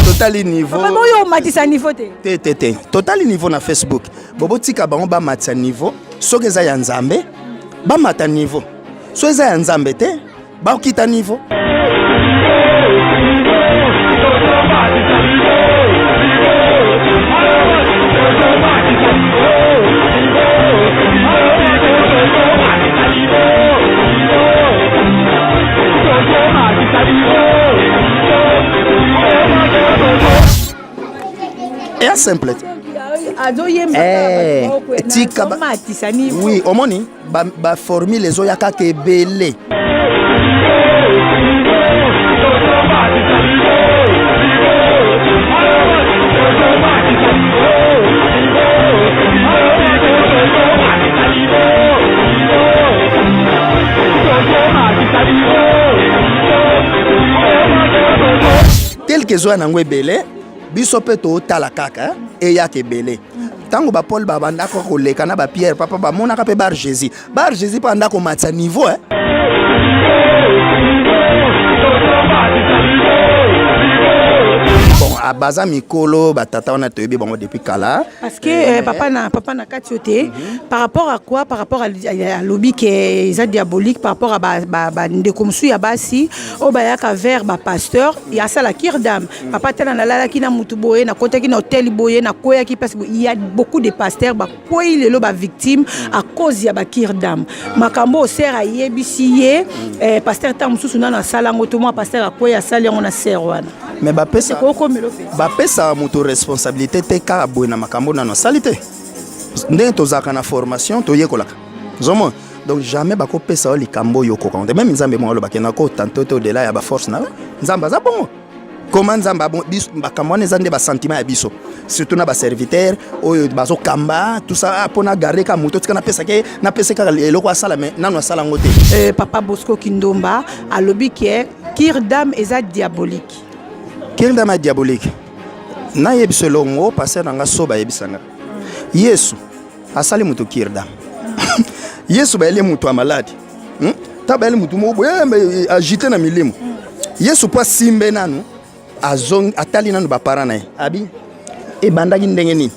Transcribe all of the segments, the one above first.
Totali niveau. Maman yo matisa niveau te. Te. Totali niveau na Facebook. Bobo tika bango ba matisa niveau. Soki eza ya nzambe, ba mata niveau. So eza ya nzambe te, ba okita niveau. C'est simple. Oui, omoni ba formule les oyaka ke belé. Tel que zo nangwe belé. Biso pe to tala kaka e ya ke belé tango ba Paul ba banda ko leka na ba Pierre papa ba monaka pe bar Jésus pa anda ko matsa niveau bon a baza mikolo ba tata on a toyebi bango depuis kala parce que papa na katiote par rapport à quoi par rapport à lobby qui est diabolique par rapport à ba ndekomsu ya basi o ba ya ka vers ba pasteur ya sala kirdam papa tena na lala kina mutu boye na kota kina hôtel boye na koya ki parce qu'il y a beaucoup de pasteurs ba koyi lelo ba victime à cause ya ba kirdam makambo sera yebisiye pasteur tamususu na sala ngoto mo pasteur akoya sala ngona serwana mais ba pesa moto responsabilité te ka boina makambo na salité ndenge tozaka na formation toyekolaka zomo donc jamais bako pesa o likambo yoko konde même nzambe mo lo bakena ko tanto to de la ya ba force na nzamba za bongo comment nzamba bon biso bakambo ne zande ba sentiment ya biso surtout na ba serviteur oyo bazo kamba tout ça pona garder ka moto tika na pesa ka eloko asala mais nanu asala ngote papa Bosco Kindomba a lobby qui est kirdam eza diabolique. Kirdam est diabolique. Na yebselongo passer nanga soba yebisanga. Yesu asali mutu kirdam. Yesu ba ele mutu malade. Ta ba ele mutu mo boye agité na milimo. Yesu pa simbe nanu azong atali nanu ba parana abi e bandaki ndenge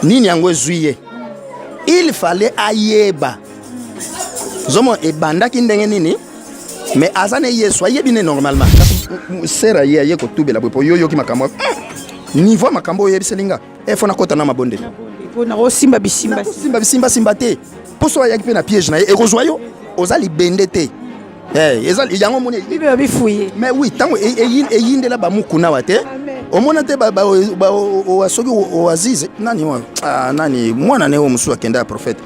nini yango zuiye. Il fallait ayeba. Zomo e bandaki ndenge nini mais azane Yesu ayebine normalement. Sera ye ko tubela po yoyo ki makambo niveau makambo yebiselinga e fona kota na mabonde pona o simba bisimba te poso ya ki pe na piège na e rejoyo ozali bende te ezali yango moni bibe bifuye mais oui tango e yinde la ba mukuna wate o mona te ba o asoki o azize nani mwana ne o musu akenda prophète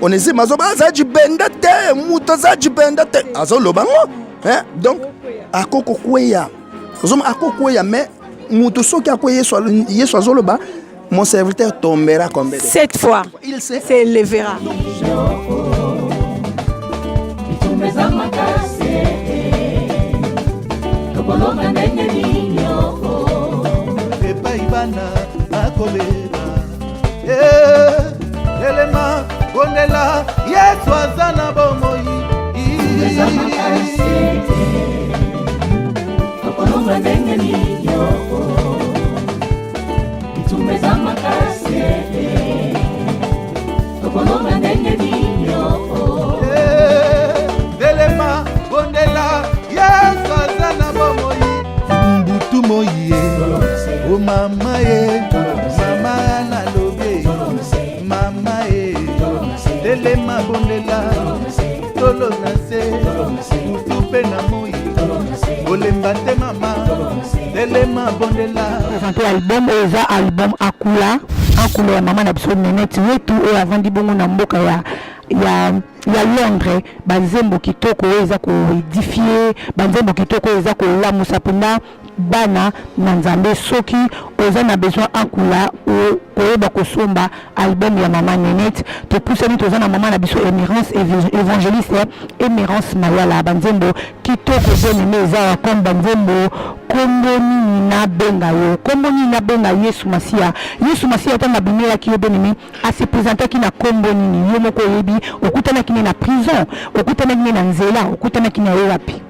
Onésime azoba za jibenda te muto za jibenda te azolobango donc akoko kweya mais muto soki akoye Yesu azoloba mon serviteur tombera comme cette fois il s'élèvera. Yesu azana bomoi oh mama mama na lobe mama telema bondela tolo na se mutupe na moi olemba te mama telema bondela album eza album akula ya mama na biso neneti wetu oyo avandi bongo na mboka ya Londres banzembo kitoko eza ko édifier banzembo kitoko eza ko lamusa pena bana na nzambe soki oza na besoin akula koyeba kosomba album ya mama Nenette to pusani toza na mama na biso Émérance évangéliste Émérance Mayala banzembo kitoko bonene eza comme banzembo komboni na benga Yesu Masia tanga bimela ki bonene a se présenter ki na komboni yo moko yebi okutana ki na prison okutana ki na nzela okutana ki na wapi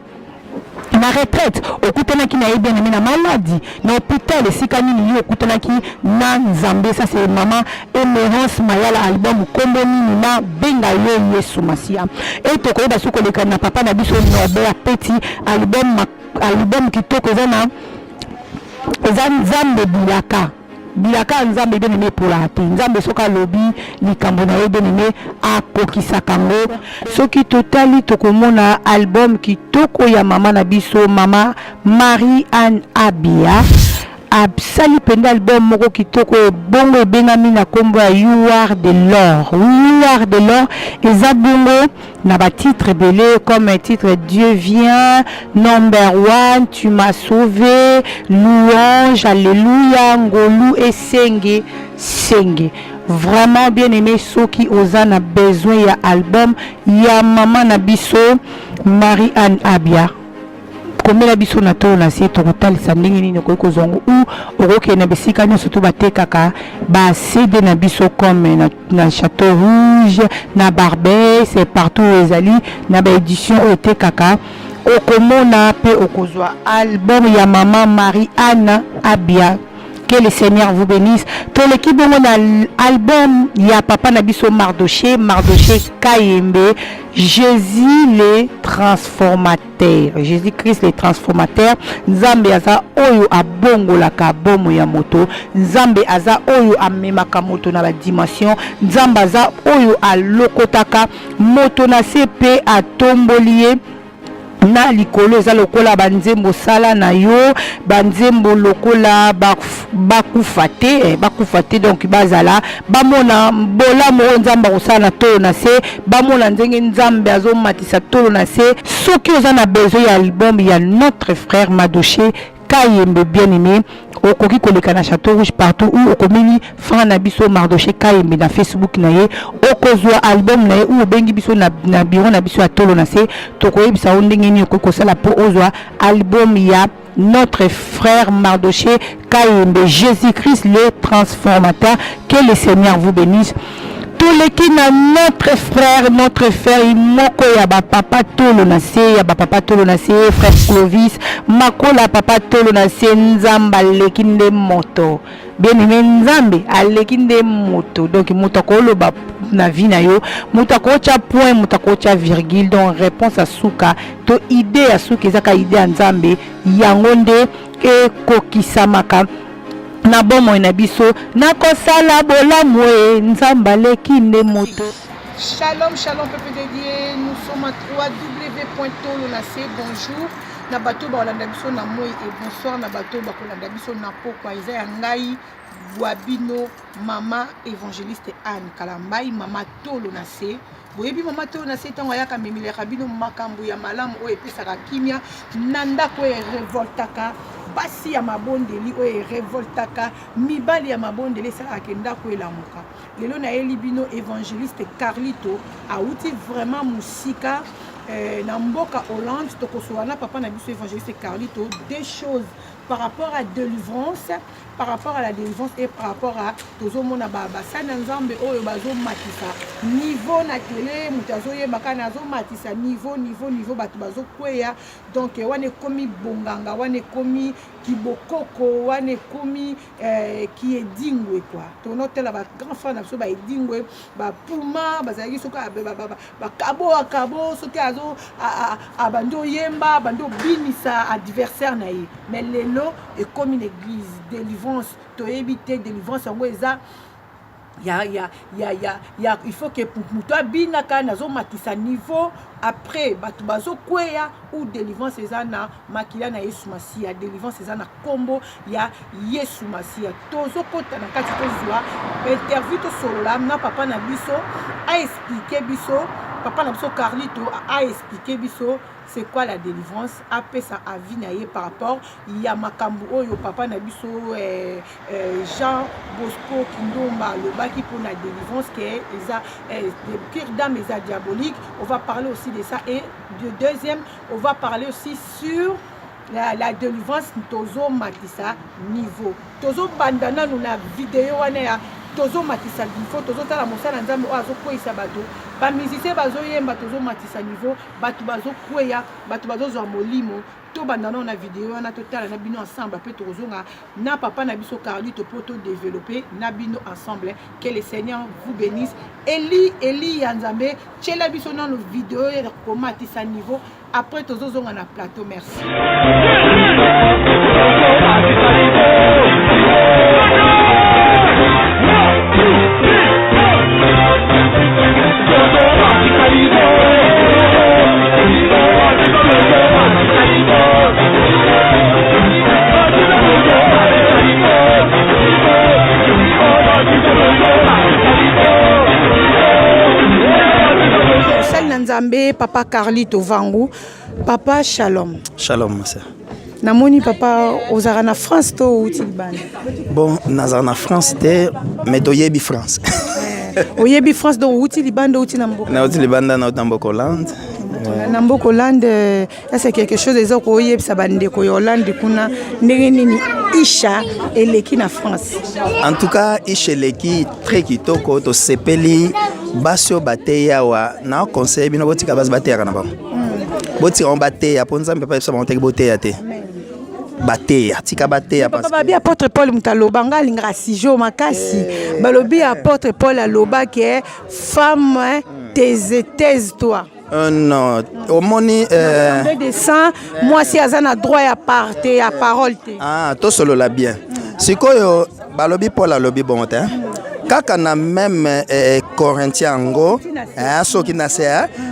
na retraite okutanaki na ye bien aimé na maladie na hôpital esika nini yo okutanaki na nzambe. Ça c'est maman Emerance Mayala album kombo nini na benga yo Yesu Masia. Et tokoyeba soki koleka na papa na biso Norbert Petit album kitoko eza nzambe bilaka nzambe bien aimé pour la te nzambe soka lobi likambo na ye bien aimé akokisa kango. Soki totali tokomona album kitoko ya mama na biso mama Marie-Anne Abia absali penda album moko kitoko bongo ebengami na kombo ya You Are de l'or. You Are de l'or eza bongo na ba titre belé comme un titre Dieu vient, Number One, Tu m'as sauvé, Louange, Alléluia, Ngolu et Senge. Vraiment bien aimé soki oza na besoin ya album ya mama na biso Marie-Anne Abia. Komela biso na to na se tokotalisa ndenge nini okoki zongo ou okokende bisika nyonso to batekaka ba CD na biso comme na Château Rouge na Barbès c'est partout ezali na ba édition otekaka okomona pe okozwa album ya mama Marie-Anne Abia. Que le Seigneur vous bénisse. Tout l'équipe de mon album, il y a papa Nabiso Mardoché Kayembe, Jésus les transformateurs. Jésus-Christ les transformateurs. Nzambe aza oyo abongo la kabomo ya moto. Nzambe aza oyo amemaka moto na la dimension. Nzambe aza oyo alokotaka moto na sepe atombolier. Na likolo eza lokola banzembo sala na yo banzembo lokola bakufate donc bazala bamona bolamo nzamba kosala tolo na se bamona nzenge nzambe azomatisa tolo na se soki oza na besoin ya album ya notre frère Madoché Kayembe bien aimé okoki koleka na Château Rouge partout où okomini Franc na biso Mardoché Kayembe na Facebook na ye okozwa album na ye ou obengi biso na bureau na biso ya tolo na se tokoyebisa ndenge nini okoki kosala po ozwa album ya notre frère Mardoché Kayembe Jésus-Christ le transformateur. Que le Seigneur vous bénisse. Tous les qui na notre frère moko ya ba papa tolo na se ya ba papa tolo na se frère Clovis makola papa tolo na se nzamba lekinde moto bien aimé nzambe alekinde moto donc moto koloba na vie na yo moto kocha point moto kocha virgule donc réponse à suka to idée à suka ezaka idée ya nzambe yango nde ekokisamaka na bomo na biso na kosala bolamu nzamba lekinde moto. Shalom peuple de Dieu, nous sommes à www.tolonase. Bonjour na bato ba olanda biso na moi et bonsoir na bato ba kolanda biso na pokwa eza ya ngai Boabino mama évangéliste Anne Kalambai mama Tolonase. Boyebi mama Tolonase tango yaka memileka bino makambo ya malamu o epesaka kimia nanda ko revoltaka basi ya mabondeli o revoltaka mibali ya mabondeli sala kenda ko elamuka lelo na elibino évangéliste Carlito auti vraiment musika na mboka Hollande tokosoana papa na biso évangéliste Carlito des choses par rapport à délivrance, par rapport à la délivrance et par rapport à tozomona baba sana nzambe oyo bazo matisa niveau na télé mutazo yebaka nazo matisa niveau bato bazo kweya donc wane komi bonganga wane komi kibokoko wane komi qui est dingwe quoi tonotela ba grand frère na biso ba dingwe ba puma bazali soka ba kabo soki azo abando yemba bando binisa adversaire na ye mais lelo et comme une église délivrance to éviter délivrance en eza il faut que muto binaka nazo matisa niveau après batu bazo kweya ou délivrance ezana makila na Yesu Masia délivrance ezana kombo ya Yesu Masia tozo kota na kati tozwa interview to solola na papa na biso a expliquer biso papa na biso Carlito a expliquer biso c'est quoi la délivrance après ça a vinaye par rapport il y a makambo oyo papa na biso Jean Bosco Kindomba le baki pour la délivrance qui est des pires dames et diaboliques. On va parler aussi de ça et de deuxième on va parler aussi sur la délivrance tozo matisa niveau tozo bandana nous la vidéo wana tozo matisa niveau tozo tala mosala nzambe o azo kwesa bato ba musicien bazo yemba tozo matisa niveau bato bazo kweya bato bazo zo molimo to bandana na vidéo na totala na bino ensemble pe tozonga na papa na biso Carlito poto développer na bino ensemble que le Seigneur vous bénisse Eli Yanzambe chela biso na no vidéo ya komatisa niveau après tozonga na plateau merci. Nzambe papa Carlito Vangu papa shalom shalom monsieur namoni papa ozara na France to uti libanda bon nazara na France te mais toyebi France oyebi France do uti libanda uti na mboka na uti libanda na mboka Hollande na mboka Hollande c'est quelque chose des autres oyebisa bandeko ya Hollande kuna ndenge nini isha eleki na France en tout cas isha eleki très kitoko to sepeli basio bateya wa na conseil bino botika bas bateya na bango botika on bateya po nzambe pa ba onteki boteya te bateya tika bateya parce que bien apôtre Paul mutaloba ngalinga sijo makasi balobi apôtre Paul aloba que femme taise-toi. Non, au moni de sang, moi si azana droit à parler à parole te. Ah, to solo la bien. Sikoyo balobi Paul alobi bon te. Kaka na même Corinthiens ngo soki na se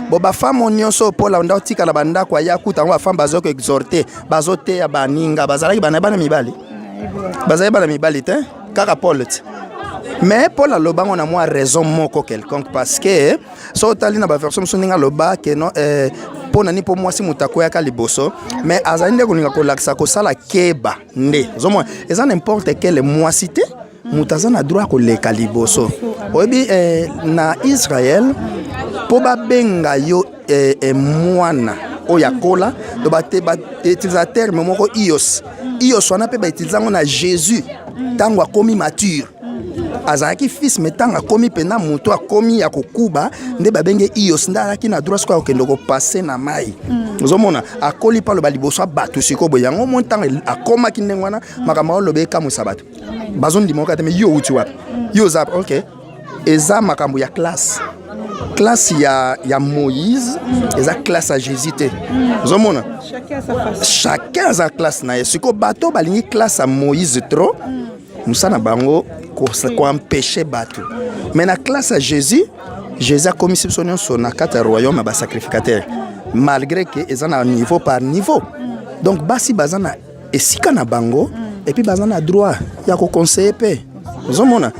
bo ba femme nyonso Paul onda tika la banda kwa ya kuta ngo femme bazoko exhorter bazote ya baninga bazalaki bana mibali. Bazali bana mibali te kaka Paul te. Mais Paul aloba on a moi raison moko quelconque parce que so tali na ba version soninga loba que non pona ni po moi si mutako ya kaliboso mais azali ndeko ninga ko laksa ko sala keba nde zomo eza n'importe quel moi cité mutazana droit ko le kaliboso obi na Israël po ba benga yo mwana o yakola do ba utilisateur moko ios wana pe ba utilisanga na Jésus tango akomi mature azaki fils metanga komi pena muto akomi ya kokuba nde babenge ios ndalaki na droit kwa okendo ko passer na mai ozomona akoli pa lo baliboso batu siko boyango montanga akoma kindengwana makama lobe ka musabato bazondi moka te me yo uti wapi yo zap OK eza makambo ya classe ya Moïse eza classe à Jésus te ozomona chacun a sa classe na siko bato balingi classe à Moïse trop musana bango ko empêcher bato mais na classe à Jésus a commis son na quatre royaume ba sacrificateur malgré que ils ont niveau par niveau donc basi bazana esika na bango et puis bazana droit ya ko conseiller pe zomona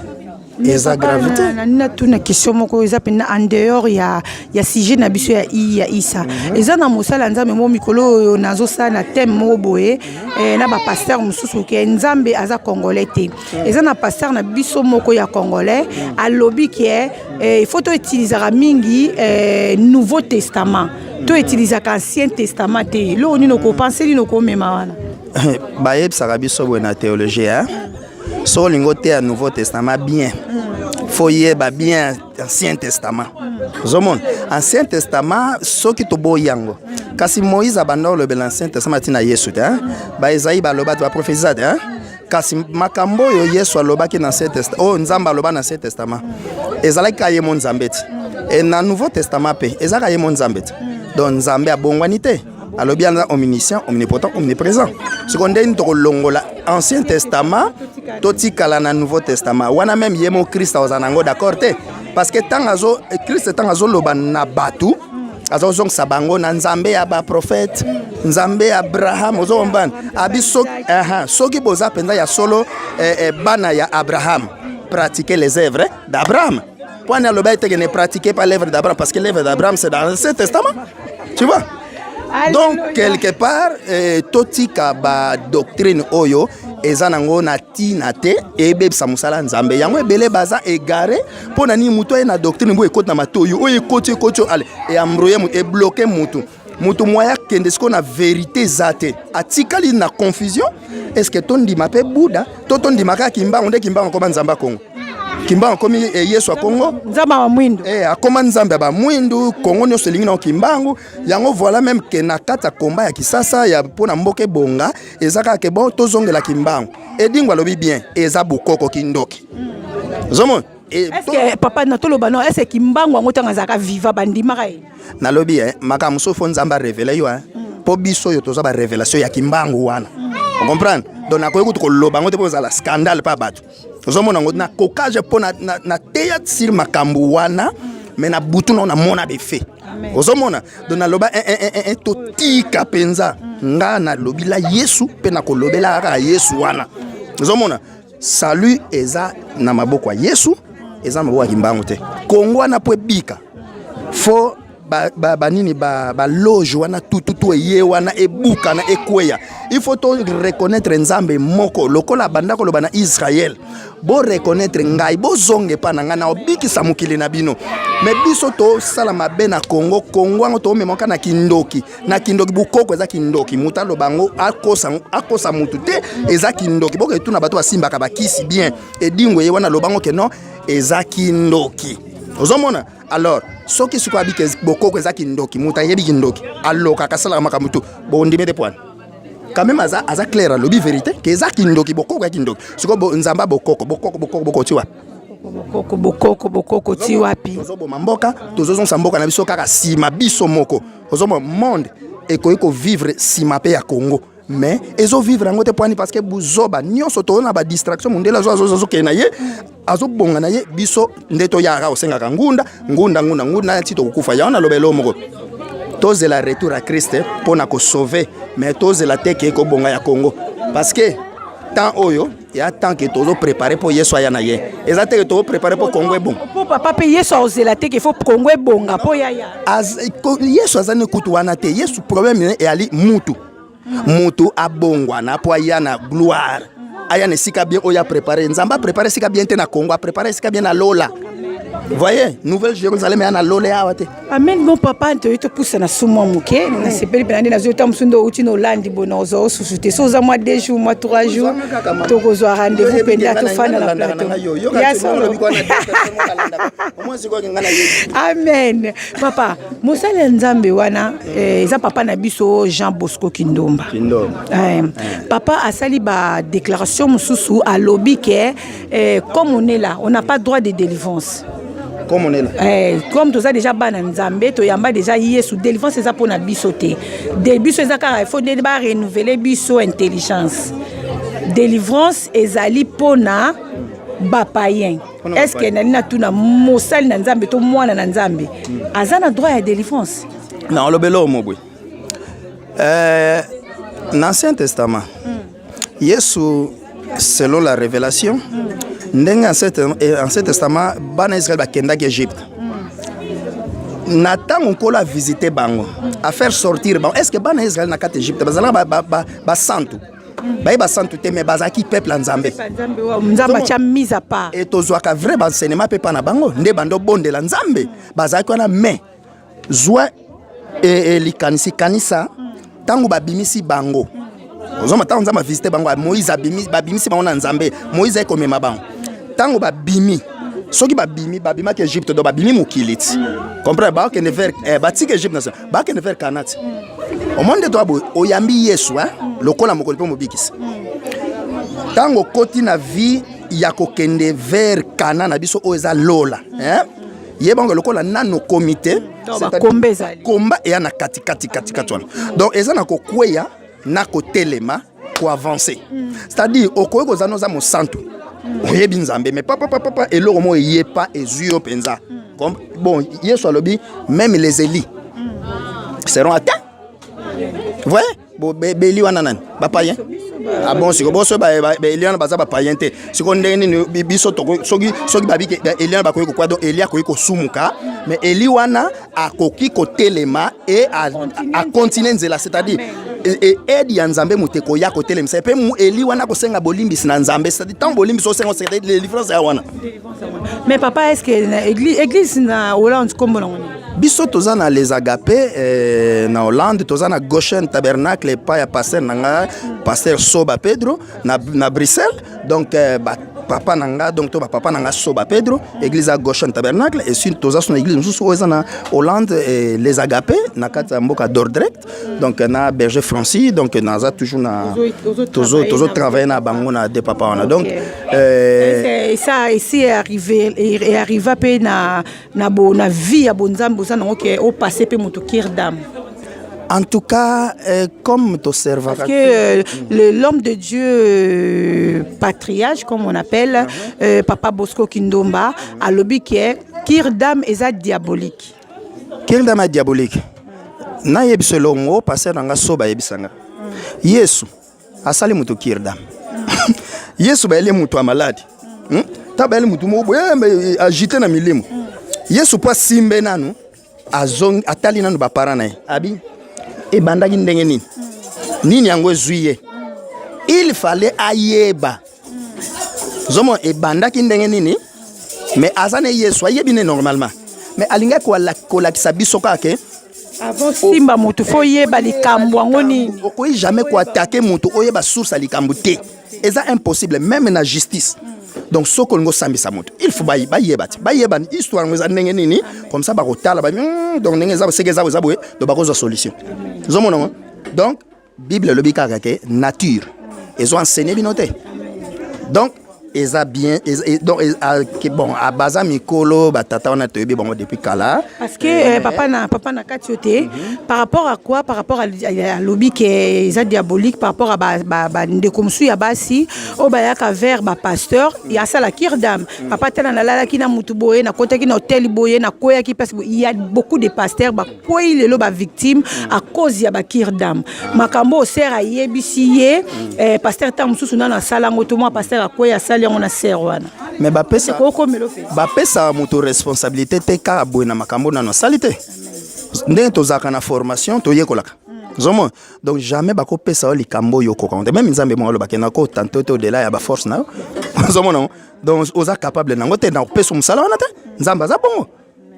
eza gravité na tuna question moko eza pena en dehors ya sujet na biso ya Isa eza na mosala nzambe mo mikolo nazo sa na thème mo boye na ba pasteur mususu ke nzambe aza congolais te eza na pasteur na biso moko ya congolais alobi ke il faut to utiliser mingi nouveau testament to utiliser ancien testament te lo ni no ko penser ni no ko mema wana ba yebsa biso bo na théologie hein so lingote à Nouveau Testament bien faut yeba bien Ancien Testament zomon Ancien Testament soki to boyango kasi Moïse abandon le l'Ancien Testament tina Yesu hein ba Isaïe ba loba ba prophétisate hein kasi makambo yo Yesu aloba ki na Ancien Testament oh nzamba aloba na Ancien Testament ezalaki ka ye mon nzambeti et na Nouveau Testament pe ezaka ye mon nzambeti donc nzambe abongwani te alobi ana omniscient omnipotent omniprésent secondaire ni to longola Ancien Testament totikala na Nouveau Testament wana même yemo Christ ozanango d'accord te parce que tangazo Christ tangazo loba na batu azozong sabango na nzambe ya ba prophète nzambe Abraham ozomban abiso soki boza penza ya solo bana ya Abraham pratiquer les œuvres d'Abraham point na loba ete ne pratiquer pas l'œuvre d'Abraham parce que l'œuvre d'Abraham c'est dans l'Ancien Testament tu vois. Donc quelque part totika ba doctrine oyo ezanango na tina te ebebisa musala nzambe yango ebele baza égaré pona ni muto na doctrine bo ekota na matoyo oyo ekoti ale e ambroye mu e bloquer mutu moya kende ce qu'on a vérité zate atikali na confusion est-ce que tondi mape Bouddha tondi makaka kimba onde kimba ko nzamba Kongo kimbangu komi Yesu a Congo nzamba wa mwindo akoma nzambe ba mwindu Congo nyonso elingi na kimbangu yango voilà même que na kata komba ya kisasa ya pona mboke bonga ezaka ke bon tozongela kimbangu edingwa lobi bien eza bukoko kindoki zomo est-ce que papa na toloba non est-ce que kimbangu ngo tanga zaka viva bandima ka na lobi makamu so fo nzamba révéler yo po biso yo toza ba révélation ya kimbangu wana on comprend donc nakoyi kutu koloba ngo te poza la scandale pa bato ozomona ngo na kokage po na teya sur makambu wana mais na butu na mona befe ozomona donc na loba to tika penza nga na lobila Yesu pe na kolobela ka Yesu wana ozomona salut eza na maboko ya Yesu eza maboko ya kimbangu te Kongo wana po bika fo banini ba loge wana tututu ye wana ebuka na ekweya il faut to reconnaître nzambe moko lokola banda ko lobana Israël bo reconnaître ngai bo zonge pa na ngana obikisa mukili na bino mais biso to sala mabe na Congo ngo to memoka na kindoki bukoko eza kindoki mutalo bango akosa mutu te eza kindoki boko etuna bato basimba ka bakisi bien edingwe ye wana lobango ke non eza kindoki ozomona alors soki siko abike bokoko eza kindoki muta yebi kindoki aloka kasala makamutu bo ndime de point quand même aza clair lobi vérité que eza kindoki bokoko ya kindoki siko bo nzamba bokoko ti wapi bokoko ti wapi ozobo mamboka tozozonsa mboka na biso kaka sima biso moko ozomo monde ekoyi ko vivre sima pe ya Congo mais ezo vivre ngote poani parce que buzoba nyonso to na ba distraction mundela zo kena ye azo bonga na ye biso ndeto ya ka osenga ngunda ti to kufa ya na lobelo moko toze la retour à Christ pour na ko sauver mais toze la teke ko bonga ya Congo parce que tant oyo ya tant que tozo préparer pour Yesu ya na ye ezate que to préparer pour Congo bon pour papa pe Yesu oze la teke faut Congo bonga pour ya Yesu azane kutu wana te Yesu problème e ali mutu abongwa na po ya na gloire aya ne sika bien oya préparer nzamba préparer sika bien te na Congo a préparer sika bien na lola voyez nouvelle Jérusalem ya na lola ya wate amen mon papa to to pousse na sumo muke na sepeli penande na zo tam sundo uti no landi bonozo susute so za moi 2 jours moi 3 jours to kozwa rendez-vous penda to fana la plateau ya solo amen papa mosala nzambe wana eza papa na biso Jean Bosco Kindomba papa asali ba déclaration mususu a lobby que comme on est là on n'a pas droit de délivrance. Comme on est là. Comme tout ça déjà bana nzambe to yamba déjà Yesu délivrance ça pour na bisoté. Début ça car il faut déjà renouveler biso intelligence. Délivrance ezali pona ba païen. Est-ce que na tuna mosali na nzambe to mwana na nzambe. Azana droit à délivrance. Non le belo mobwe. L'Ancien Testament. Yesu selon la révélation ndenge Ancien Testament bana Israël bakenda ki Égypte Nathan on kola visiter bango à faire sortir bango est-ce que bana Israël na kati Égypte bazala ba santu ba santu te mais bazaki peuple nzambe nzamba cha mise à part et tozwaka vrai enseignement pe pa na bango nde bando bondela nzambe bazaki wana mais zwa likanisi kanisa tango babimisi bango ozoma tango nzamba visiter bango Moïse babimisi bango na nzambe Moïse ekomema bango tango babimi soki babima ke Egypte do babimi mukiliti comprendre ba ke ne vers batik Egypte na ba ke ne vers Kanati au monde to abo oyambi Yesu lokola mokoli pe mobikisi tango koti na vie ya kokende vers Kana na biso o eza lola yebango lokola nano comité komba et na kati wana donc eza na kokweya na kotelema ko avancer c'est-à-dire okoye kozano za mosantu oyebi nzambe mais papa eloko mo yepa ezuyo penza bon Yesu alobi même les Élis seront atteints voyez bo beli wana nani ba païen ah bon siko boso ba Eliana baza ba païen te siko ndenge ni biso to soki babike Eliana ba koyi ko kwa donc Elia koyi ko sumuka mais Eli wana akoki ko telema et a continuer nzela c'est-à-dire et aide ya nzambe muteko ya ko telema c'est pe mu Eli wana ko senga bolimbisi na nzambe c'est-à-dire tant bolimbisi so senga c'est les différences ya wana mais papa est-ce que église na Hollande comme on biso toza na les agapés na Hollande toza na Goshen tabernacle pa ya pasteur nanga pasteur Soba Pedro na Bruxelles donc papa nanga donc to papa nanga soba Pedro église à gauche en tabernacle et sur toza son église nous sommes en Hollande les agapés na kata mboka Dordrecht donc na berger Francis donc naza toujours na toujours travailler na bango na de papa wana donc ça ici est arrivé à pe na vie à bonzambo ça non que au passé pe moto kirdam. En tout cas, comme tu observes... Parce que l'homme de Dieu, patriarche, comme on appelle, Papa Bosco Kindomba, a lobby qui est Kirdam et ça diabolique. Kirdam est diabolique. Na yebselongo, passer dans la soba yebsanga. Yesu, asali mutu Kirdam. Yesu ba ele mutu malade. Taba ele mutu mo agité na milimo. Yesu pa simbe nanu, azong atali nanu ba parana abi. Et bandaki ndenge nini nini yango zuiye il fallait ayeba zomo e bandaki ndenge nini mais azane yesu ayebine normalement mais alinga ko la kisabiso kake avant simba mutu fo yeba likambo yango nini ko jamais ko attaquer mutu oyeba source likambo te eza impossible même na justice. Donc ce qu'on sambi sa moto il faut ba yeba histoire ngo za ndenge nini comme ça ba kotala ba donc ndenge za sekeza za boye do ba ko solution zomona donc bible le bikaka ke nature ils ont enseigné binoté donc ils a bien donc bon à baza mikolo batata on a tebi bon depuis kala parce que papa na katiote par rapport à quoi par rapport à lobby qui est diabolique par rapport à ba ndekomsu ya basi o ba yaka vers ba pasteur ya sala kirdam papa tena na lala kina mutu boye na kota kina hôtel boye na koya ki parce il y a beaucoup de pasteurs ba koyi lelo ba victime à cause ya ba kirdam makambo sera yebisiye pasteur tamususu na sala ngoto pasteur akoya sala on a serwana mais bapesa moto responsabilité te ka boina makambo na salité ndenge tozaka na formation toyekolaka zomo donc jamais bako pesa likambo yoko konde même nzambe mo lo bakena ko tanto to de la ya ba force na zomo non donc oza capable nango te na pesa musala wana te nzamba za bongo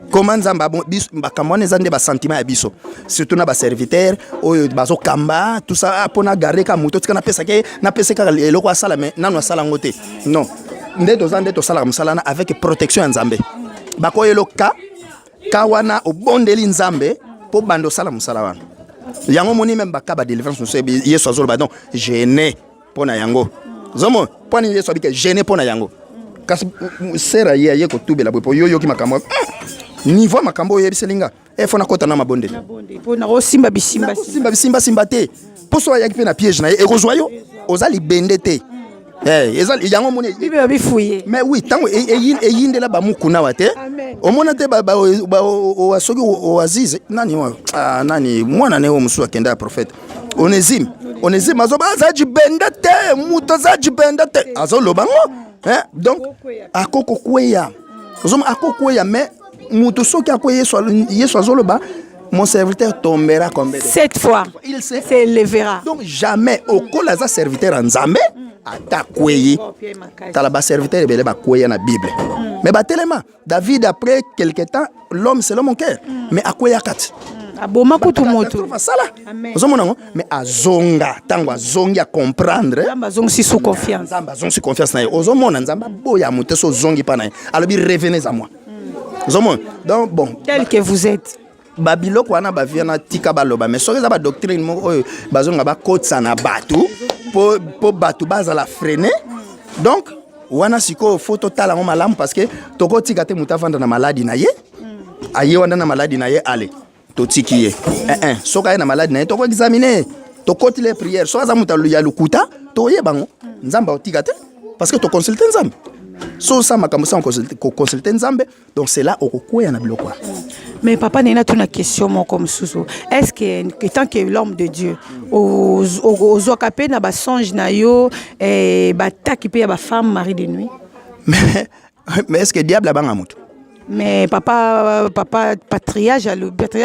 comment nzamba bon biso makambo ne zande ba sentiment ya biso surtout na ba serviteur oyo bazo kamba tout ça pona garder ka moto tika na pesa ka eloko asala mais nanu asala ngote non ndeto zande to sala musala avec protection ya nzambe bako eloka kawana obondeli nzambe po bando sala musala wana yango moni même bakaba délivrance so yeso azolo ba donc gêné pona yango zomo poni yeso abike gêné pona yango kasi sera ye ko tubela po yoyo ki makambo niveau makambo yebiselinga fona kota na mabonde pona o simba bisimba te poso ya ki na piège na e rejoyo ozali bende te ezali yango moni bibe bifuye mais oui tango eyinde la ba mukuna wate omona te ba soki oazize nani mwana ne o musu akenda prophète onezime azoba zaji bende te muto zaji bende te azolobango donc akoko kweya ozoma akoko ya mais muto soki akoye yeso azoloba mon serviteur tombera comme 7 fois il s'élèvera donc jamais okola za serviteur en nzambe ata kweye tala ba serviteur bele ba kweye na bible mais ba tellement David après quelque temps l'homme c'est l'homme mon cœur mais akweye kat aboma kutu moto sala ozomona mais azonga tango azongi a comprendre nzamba zongi si sous confiance na ozomona nzamba boya moto so zongi pa na alobi revenez à moi ozomona donc bon tel que vous êtes babiloko wana baviana tika baloba mais soki za ba doctrine moko oyo bazonga ba kotsa na batu po batu bazala freiner donc wana siko photo tala ngo malamu parce que toko tika te mutavanda na maladi na ye aye wanda na maladi na ye ale to tikiye soka na maladi na ye toko examiner toko tile prière so za mutalu ya lukuta to ye bango nzamba otika te parce que to consulter nzambe so ça makambo ça consulter nzambe donc c'est là okokuya na biloko. Mais papa nena tuna question mon comme Susu. Est-ce que tant que l'homme de Dieu aux okapé na ba songe na yo ba takipe ya ba femme mari de nuit. Mais est-ce que diable a banga mutu? Mais papa patriarche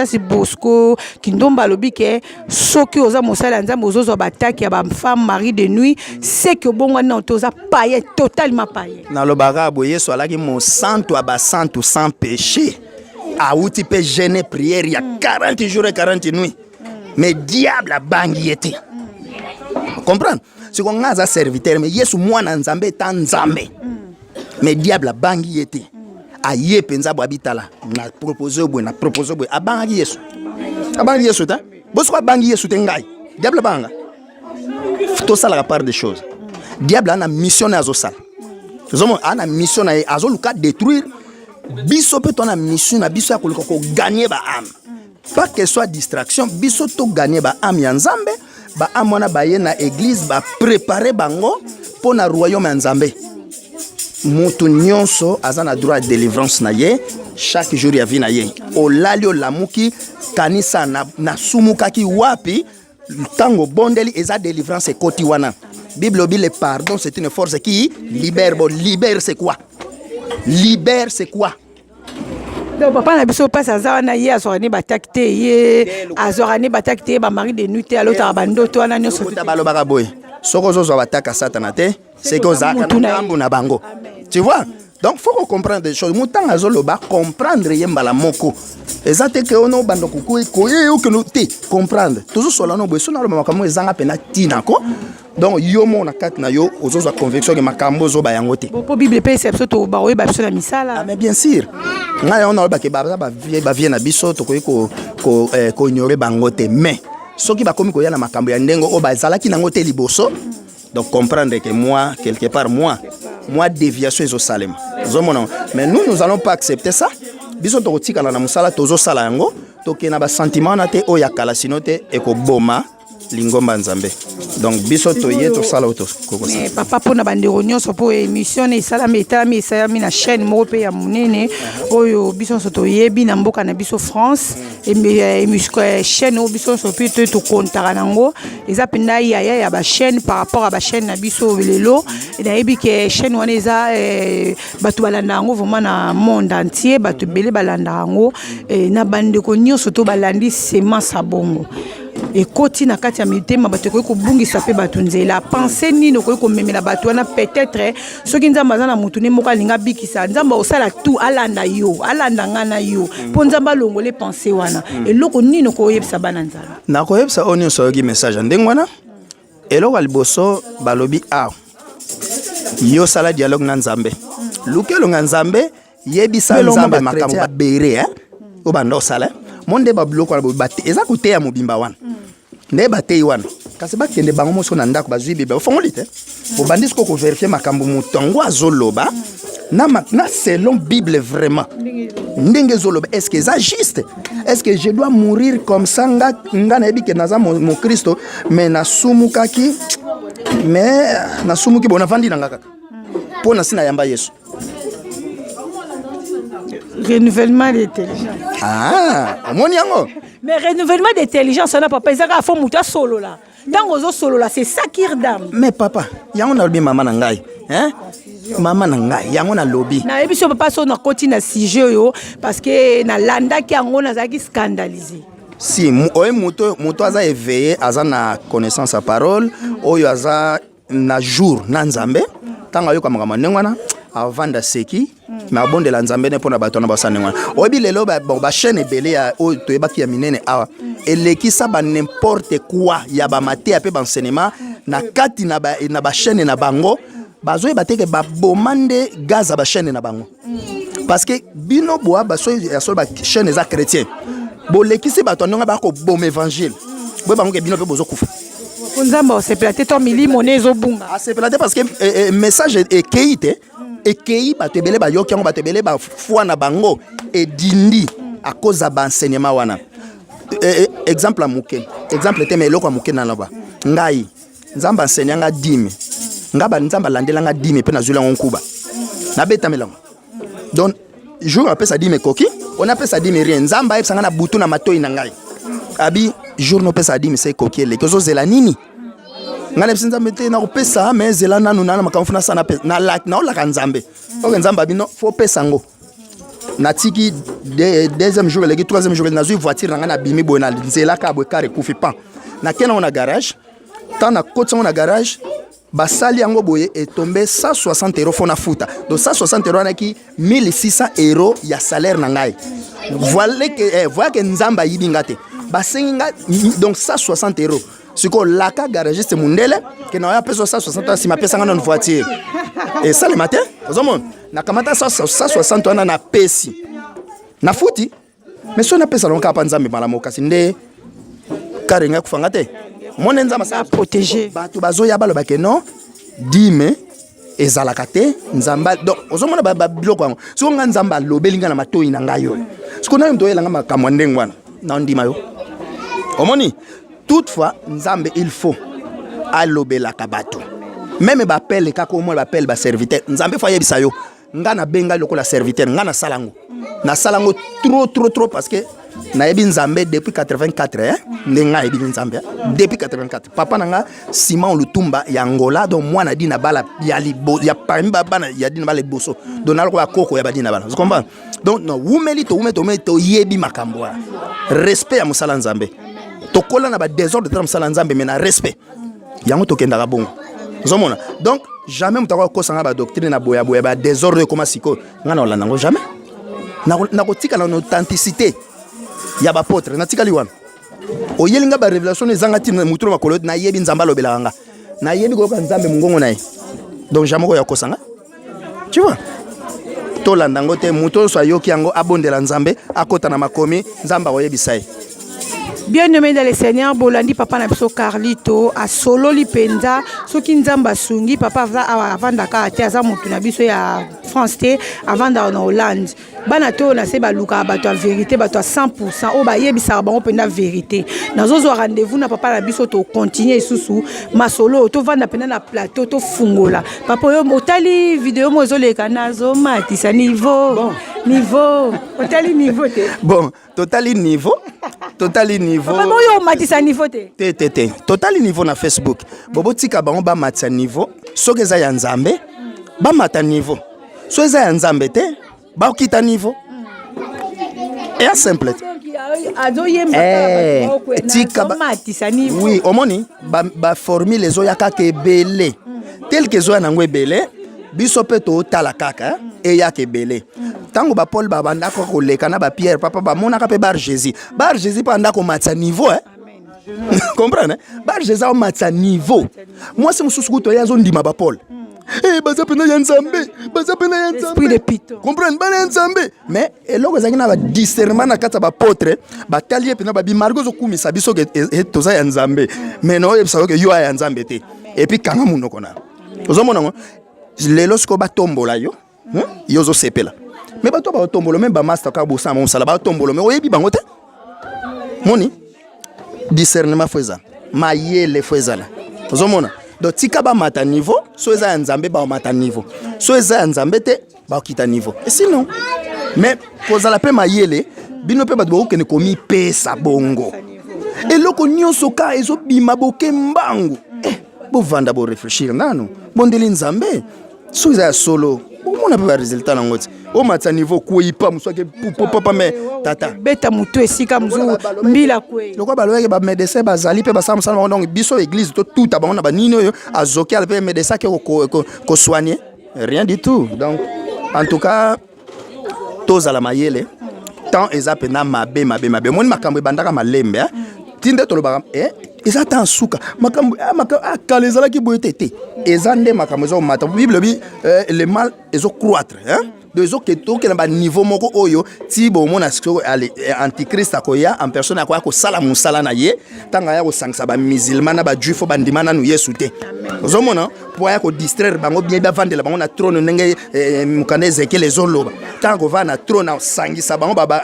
c'est Bosco Kindomba lobi ke soki oza mosala nzambe ozozo bataki ya ba femme mari de nuit c'est que bongo na otoza païen totalement païen. Na lo barabo yeso alaki mon santo aba santo sans péché. A outi pe jeûner prière il y a 40 jours et 40 nuits. Mais diable a bangi était. comprendre si qu'on a serviteur mais yesu mwana nzambe ta nzambe mais diable abangi yete aye penza bo abitala na proposer bo abangi yesu ta bosko abangi yesu te ngai diable banga tout ça la part des choses diable a une mission à Zosal. A une mission à Zoluka détruire. Biso peut on a mission à biso ko gagner ba âme. Pas que soit distraction, biso to gagner ba âme ya Nzambe, ba âme wana ba na église ba préparer bango pour na royaume ya Nzambe. Mutu nyonso azana droit de délivrance na ye, chaque jour ya vie na ye. Olalio lamuki kanisa na sumuka ki wapi tango bondeli eza délivrance ekoti wana. Bible dit le pardon, c'est une force qui libère. Bon, libère c'est quoi? Libère c'est quoi? Donc papa na biso passe azana ye azorani batakte ye azorani batakte ba mari de nuit à l'autre abando to na nyoso to balobaka boy. Soko zo bataka satana te, c'est que zaka ngambu na bango. Tu vois? Donc faut qu'on comprenne des choses. Moutan azoloba comprendre yembala moko. Ezate que ono bando kuku ko ye o que no te comprendre. Toujours sur la no beso na lo makambo ezanga pena tina ko. Donc yo mo na kat na yo ozoza conviction que makambo zo ba yango te. Bo Bible pe sepso to ba we ba biso na misala. Ah mais bien sûr. Nga on na ba ke ba vie na biso to ko ignorer bango te mais soki ba komi ko ya na makambo ya ndengo o ba zalaki nango te liboso. Donc comprendre que moi quelque part moi déviation est au Salem. Mais nous allons pas accepter ça. Biso to tika na musala tozo sala yango to ke na ba sentiment na te o ya kala sinote e ko boma lingomba nzambe. Donc biso to ye to sala auto koko ça. Mais papa pona bandero nyonso po émission e sala metami esayami na chaîne moko pe ya munene oyo biso to yebi na mboka na biso France et musco chaîne o biso so pe to kontaka nango eza penda ya ba chaîne par rapport à ba chaîne na biso lelo et na yebi ke chaîne wana eza batu balanda ngo vraiment na monde entier batu belé balanda ngo na bandeko nyonso to balandi sema sabongo. Et koti na kati ya mitema bato ko bungisa pe bato nzela penser nini ko memela bato wana peut-être soki nzamba za na mutu ne moka linga bikisa nzamba osala tout alanda ngana yo po nzamba longole penser wana eloko nini ko yebisa bana nzala na ko yebisa onyo soki message ndengwana eloko liboso balobi yo sala dialogue na nzambe lukelo nga nzambe yebisa nzambe makambo ba bere o bando sala monde ba bloko la bate eza ko teya mobimba wana ne bate wana kasi ba kende bango moso na ndako bazwi bible ofongoli te bo bandis ko vérifier makambo mutongo azoloba na selon bible vraiment ndenge zoloba est-ce que ça juste est-ce que je dois mourir comme ça nga na yebi ke naza mon Christo mais na sumukaki mais na sumuki bona vandi na ngaka po na sina yamba Yesu renouvellement d'intelligence. Amoni yango. Mais renouvellement d'intelligence, on n'a pas pensé à fond muta solo là. Dans aux solo là, c'est ça qui redame. Mais papa, yango na lobi maman na ngai, hein? Maman na ngai, yango na lobi. Na ebiso papa so na koti na sujet yo parce que na landa ki yango na zaki scandalisé. Si oye moto aza éveillé, aza na connaissance à parole, oyo aza na jour na nzambe, tanga yo kamanga manengwana. Avant de seki mais bon de la nzambe ne pona bato na basane wana obi lelo ba chaîne belé ya o to ebaki ya minene awa elekisa ba n'importe quoi ya ba maté pe ba enseignement na kati na ba chaîne na bango bazo bateke ba bomande gaz ba chaîne na bango parce que bino boa ba so ya so ba chaîne za chrétien bo lekisi bato ndonga ba ko bom évangile bo bango ke bino pe bozo kufa nzamba se platé to mili monezo bunga se platé parce que message est keite et kei batebele ba yoki yango batebele ba foi na bango et dindi à cause ba enseignement wana exemple amuke exemple teme eloko amuke na loba ngai nzamba enseignanga dime ngaba nzamba landelanga dime pe na zula nkuba na beta melango donc jour après ça dime koki on appelle ça dime rien nzamba epsanga na butu na matoi na ngai abi jour no pesa dime c'est koki le kozo zela nini ngale psinza mete na kopesa mais zela nanu na makamfu na sana na lak na ola kanzambe ok nzamba bino fo pesa ngo na tiki deuxième jour le troisième jour na zui voiture na bimi bo na nzela ka bo kare kufi pan na kena on a garage tant na côté on a garage basali yango boye est tombé 160 € fona futa donc 160 € na ki 1600 € ya salaire na ngai voilà que nzamba yibinga te basenga donc 160 €. siko laka garagiste mundele ke na ya peso 160 si ma pesa ngana une voiture et ça le matin ozomon na kamata 160 wana na pesi na futi mais so na pesa lonka pa nzambe mala mokasi nde karenga kufanga te mone nzamba sa protéger bato bazoya baloba ke non dime ezalaka te nzamba donc ozomona ba biloko yango siko nga nzamba lobelinga na matoyi na ngayo siko na mto yelanga makamwa ndenge wana na ndima yo omoni toutefois nzambe il faut alobelaka bato même bapele kaka omo bapele ba serviteur nzambe fa yebisa yo nga na benga lokola serviteur nga na salango trop parce que na yebi nzambe depuis 84 ndenga yebi nzambe depuis 84 papa nanga Simon Lutumba ya Angola donc moi na dina bala ya libo ya parmi bana ya dina bala boso donc na lokola koko ya badina bana vous comprenez donc no wumeli to yebi makambo respect ya musala nzambe tokola na ba désordre de musala nzambe mais na respect yango tokendaka bongo zomona donc jamais mutako kosanga ba doctrine na boya ba désordre comme siko ngana olanda ngo jamais na kotika na authenticité ya ba potre na tikali wana oyelinga ba révélation ezanga tina mutulo makolo na yebi nzamba lobelanga na yebi ko nzambe mungongo naye donc jamais ko yakosanga tu vois to landa ngote muto so ayoki yango abondela nzambe akota na makomi nzamba oyebisai. Bien-aimé dans le Seigneur, Bolandi papa na biso Carlito a solo li penza soki nzamba sungi papa avant daka ate aza mutu na biso ya France te avant da na Hollande bana to na se ba luka bato a vérité bato a 100% o ba yebisa bango penda vérité nazozo rendez-vous na papa na biso to continuer susu masolo to vanda penda na plateau to fungola papa yo otali vidéo mozo le kanazo matisa niveau niveau otali niveau te bon totali niveau papa yo matisa niveau te totali niveau na Facebook bobo tika bango ba matisa niveau soki eza ya nzambe ba mata niveau so eza ya nzambe te ba okita niveau et simple tika oui omoni ba formule ezoya kaka ebele tel que ezoya nango ebele biso pe totala kaka eyaka ebele tango ba Paul babandako koleka na ba Pierre papa bamonaka pe bar Jésus pa ndako matisa niveau comprendre bar Jésus au matisa niveau moi c'est mususu kuto yazo ndima ba Paul baza pena ya nzambe esprit de pito comprendre bana nzambe mais eloko ezaki na ba discernement na kata ba apôtre batali pena ba bimargo zo kumisa biso ke toza ya nzambe mais no yebisa ke yo ya nzambe te et puis kanga munoko na ozomona ngo lelo siko batombola yo yozo sepela mais bato ba tombolo même ba master ka bosa mo sala ba tombolo mais oyebi bango te moni discernement feza mayele feza la ozomona donc tika ba mata niveau so eza nzambe ba mata niveau so eza nzambe te ba okita niveau et sinon mais kozala pe mayele bino pe bato bokene komi pesa bongo eloko nyonso ka ezo bima boke mbangu bo vanda bo réfléchir nano bondeli nzambe so eza solo on a pas de résultat na ngoti o matsa niveau kuipa muswake papa me tata beta mutu esika mzu mbila kwe lokwa baloyeke ba médecin bazali pe basala musala donc biso église to tout abanga na ba nini oyo azoki ala pe médecin ko soigner rien du tout donc en tout cas toza la mayele tant ezape na mabe moni makambo ebandaka malembe tinde tolobaka eza ta suka makambo akala ezalaki boye te eza nde makambo ezo mata bible bi le mal ezo croître de ezo ke na ba niveau moko oyo ti bo mona siko antichrist akoya en personne akoya ko sala musala na ye tanga ya ko sangsa ba musulman na ba juifo bandima na nu yesu te ozomona po ya ko distraire bango bien ba vandela bango na trône ndenge mukande Ezekiel ezoloba tanga ko va na trône sangisa bango baba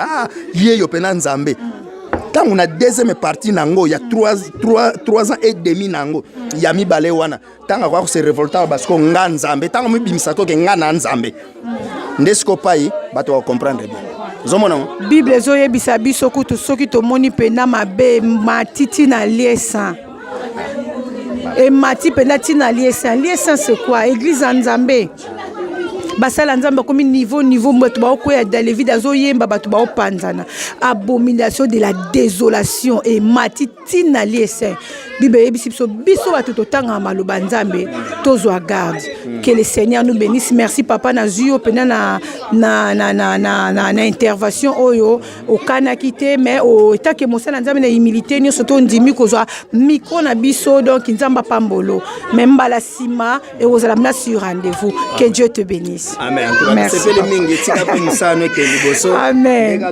ye yo pena nzambe. Quand on a deuxième partie nango, il y a 3 ans et demi nango, il y a mi balé wana. Tant qu'on se révolta parce qu'on nga nzambe, tant qu'on mi bimisato que nga nzambe. Ndesko pai, bato va comprendre bien. Zomona. Bible zoye bisabi sokutu soki to moni pena mabe matiti na liesa. Et mati pena tina liesa. Liesa c'est quoi? Église nzambe. Basala nzamba comme niveau bato ba okoya dans les vides azoyemba bato ba opanzana abomination de la désolation et matitina liese bibe biso bato totanga maloba nzambe tozwa garde Que le Seigneur nous bénisse. Merci papa na zuyo pena na intervention oyo au kanakite mais au état que mon na nzambe na humilité ni surtout ndimi kozwa micro na biso donc nzamba pambolo même bala sima et aux alamna sur rendez-vous. Que Dieu te bénisse. Amen. Merci. Amen.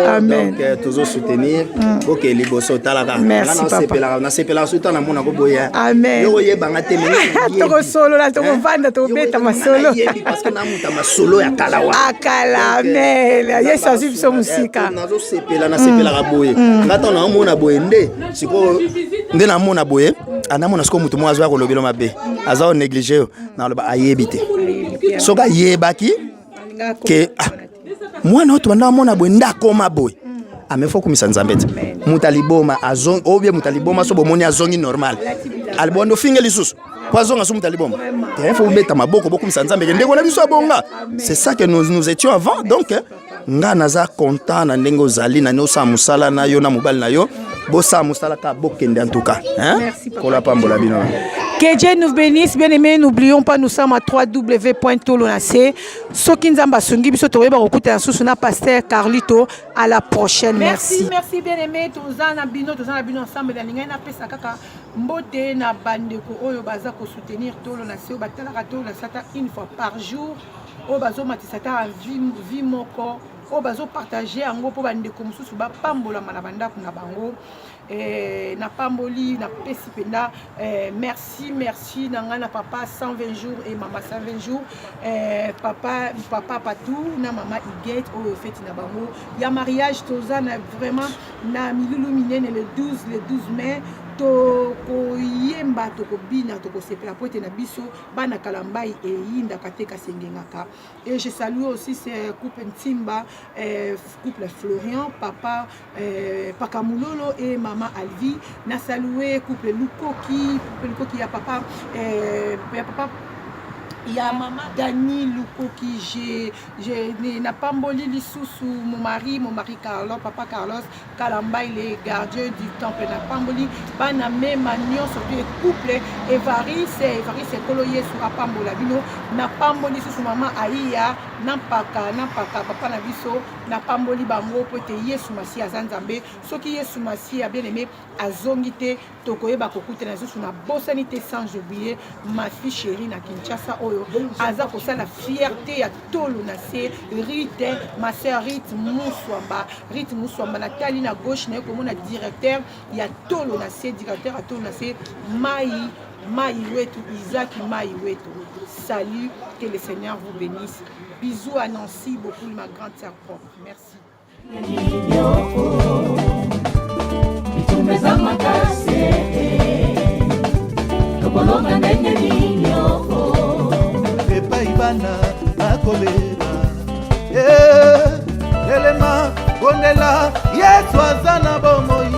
Amen. Donc toujours soutenir OK liboso talaka. Merci papa. Na sepela suta na mona ko boya. Amen. Yo yebanga te mais. Toko solo la toko vanda to beta masolo. Parce que na muta masolo ya kalawa. Akala amen. Yesu azib so musika. Nazo sepela na sepela ka boye. Ngata na mona boye nde. Siko nde na mona boye. Ana mona siko mutu mo azwa ko lobelo mabe. Azao négliger na loba ayebite. Soka yebaki ke mwana oto banda mona boye ndako maboye. Amefo kumisa nzambete. Mutaliboma azong obie mutaliboma so bomoni azongi normal. Albondo fingeli susu. Poison aso mutaliboma. Il faut mettre ma boko beaucoup kumisa nzambete ndeko na biso bonga. C'est ça que nous étions avant donc nga naza content na ndengo zali na no sa musala na yo na mobile na yo. Bossa musala ka bokende en tout cas, hein? Kola pambola bino. Que Dieu nous bénisse, bien aimés. N'oublions pas, nous sommes à www.tolonac. Soki nzamba songi biso toyeba kokuta na susu na pasteur Carlito. À la prochaine. Merci. Merci bien aimés. Tozana bino ensemble na linga na pesa kaka mbote na bandeko oyo baza ko soutenir Tolonac o batalaka Tolonac une fois par jour. O bazo matisata en vie moko. O bazo partager yango po bandeko mususu ba pambola na bandako na bango. Na pamboli na pesi penda merci na papa 120 jours et maman 120 jours papa patou na maman Iguette au fête na bango ya mariage tozana vraiment na milulu minene le 12 mai to koyemba to kobina to kosepela pote na biso bana kalambai e yinda kateka sengengaka. Et je salue aussi ce couple Ntimba, couple Florian, papa Pakamulolo et maman Alvi. Na salué couple Lukoki ya papa il y a maman Dani Lukoki, j'ai n'a pas mboli lisusu mon mari Carlos, papa Carlos Kalamba, il est gardien du temple n'a pas mboli bana même magnon surtout couple Evaris c'est koloye sur apambola bino n'a pas mboli lisusu maman Aïa nampaka papa na biso n'a pas mboli bango pote Yesu masi azanzambe soki Yesu masi a bien aimé azongite tokoyeba kokuta na lisusu na bosanité sans oublier ma fille chérie na Kinshasa oyo aza kosala fierté ya Tolonac Rite ma sœur Rite Muswamba Nathalie na gauche na komona directeur ya Tolonac directeur à Tolonac Mai wetu Isaac Mai wetu. Salut, que le Seigneur vous bénisse. Bisous à Nancy, beaucoup ma grande sœur propre. Merci. Bana akobeba elema bondela Yesu azana bomoi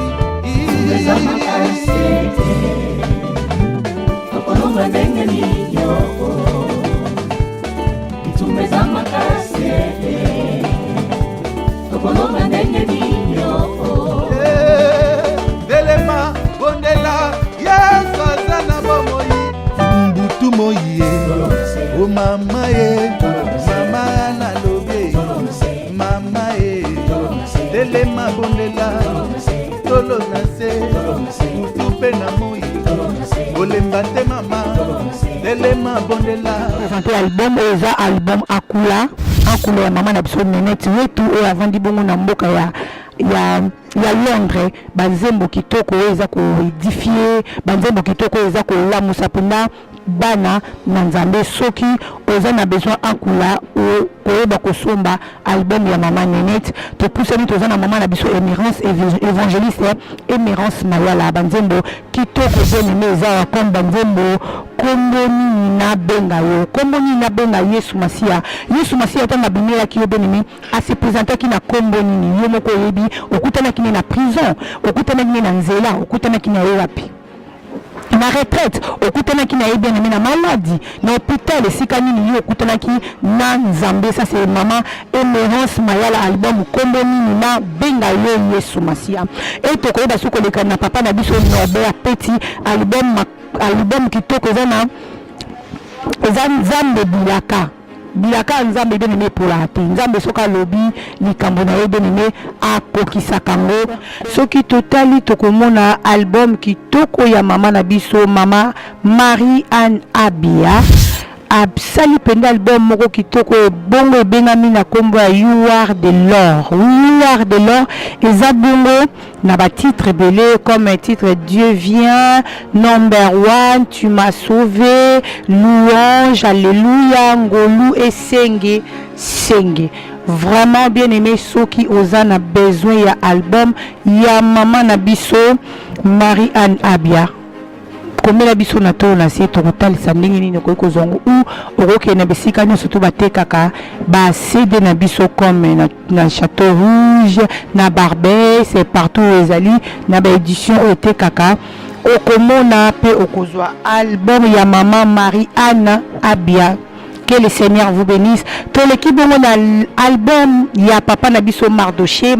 okolonga ndenge ninyoko itumeza makasete okolonga ndenge ninyoko elema bondela Yesu azana bomoi mbutu moye o mama ye mama na lobie mama ye telema bondela Tolonac utupe na moi olemba te mama telema bondela présenter album eza album akula ya mama na biso Nenette wetu oyo avandi bongo na mboka ya Londres banzembo kitoko eza ko édifier banzembo kitoko eza ko lamusa penda bana na nzambe soki oza na besoin akula koyeba kosomba album ya mama Nenette to pusani toza na mama na biso Émérance évangéliste Émérance Mayala banzembo kitoko beneme eza comme banzembo kombo nini na benga Yesu Masia tanga bimela ki yo beneme a se présenter ki na kombo nini yo moko yebi okutana ki na prison okutana ki na nzela okutana ki na wapi na retraite okutana ki na bien aimé na maladie na hôpital esika nini yo okutana ki na nzambe. Ça c'est maman Émérance Mayala album kombo nini na benga yo Yesu Masia et tokoyeba soko leka na papa na biso Norbert Petit album kitoko zana eza nzambe bilaka nzambe bien aimé pour la te nzambe soka lobi likambo na ye bien aimé akokisaka ngo soki totali tokomona album kitoko ya mama na biso mama Marie-Anne Abia absali penda album moko kitoko bongo ebengami na kombo ya You Are The Lord. You Are The Lord eza bongo na ba titre belé comme un titre Dieu vient, Number One, Tu m'as sauvé, Louange, Alléluia, Ngolu et Senge. Vraiment bien aimé soki oza na besoin ya album ya mama na biso Marie-Anne Abia. Komela biso na to na se to kotalisa ndenge nini ko zongo ou okoke na bisika nyonso to batekaka ba CD na biso comme na Château Rouge na Barbès c'est partout ezali na ba édition otekaka okomona pe okozwa album ya mama Marie-Anne Abia. Que le Seigneur vous bénisse. Tout l'équipe de mon album, il y a papa Nabiso Mardoché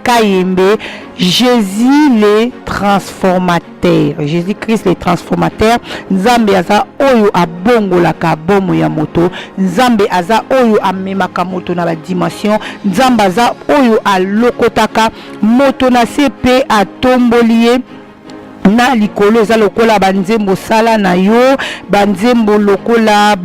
Kayembe, Jésus les transformateurs. Jésus-Christ les transformateurs. Nzambe aza oyo abongo la kabomo ya moto. Nzambe aza oyo amemaka moto na la dimension. Nzambe aza oyo alokotaka moto na sepe atombolie. Na likolo eza lokola banzembo sala na yo banzembo lokola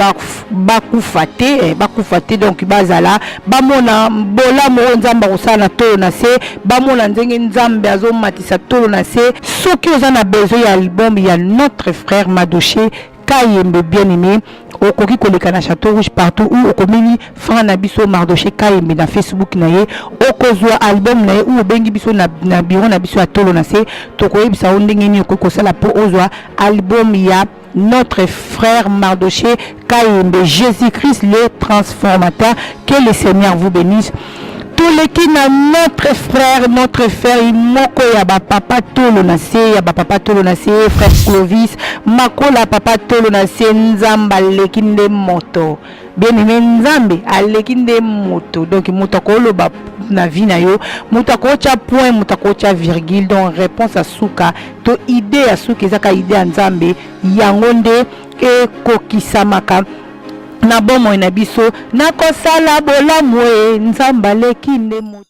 bakufate donc bazala bamona bola mo nzamba kosala tolo na se bamona ndenge nzambe azomatisa tolo na se soki oza na besoin ya album ya notre frère Madoché Kayembe bien aimé okoki koleka na Château Rouge partout où okomini Franc na biso Mardoché Kayembe na Facebook na ye okozwa album na ye ou obengi biso na bureau na biso atolo na se tokoyebisa ndenge ni okoki kosala po ozwa album ya notre frère Mardoché Kayembe Jésus-Christ le transformateur. Que le Seigneur vous bénisse. Tous les qui na notre frère imoko ya ba papa tolo na se ya ba papa tolo na se frère Clovis makola papa tolo na se nzamba lekinde moto bien aimé nzambe alekinde moto donc moto koloba na vie na yo moto kocha point moto kocha virgule donc réponse à suka to idée à suka ezaka idée ya nzambe yango nde ekokisamaka na bomo na biso na kosala bolamu nzamba lekinde moto.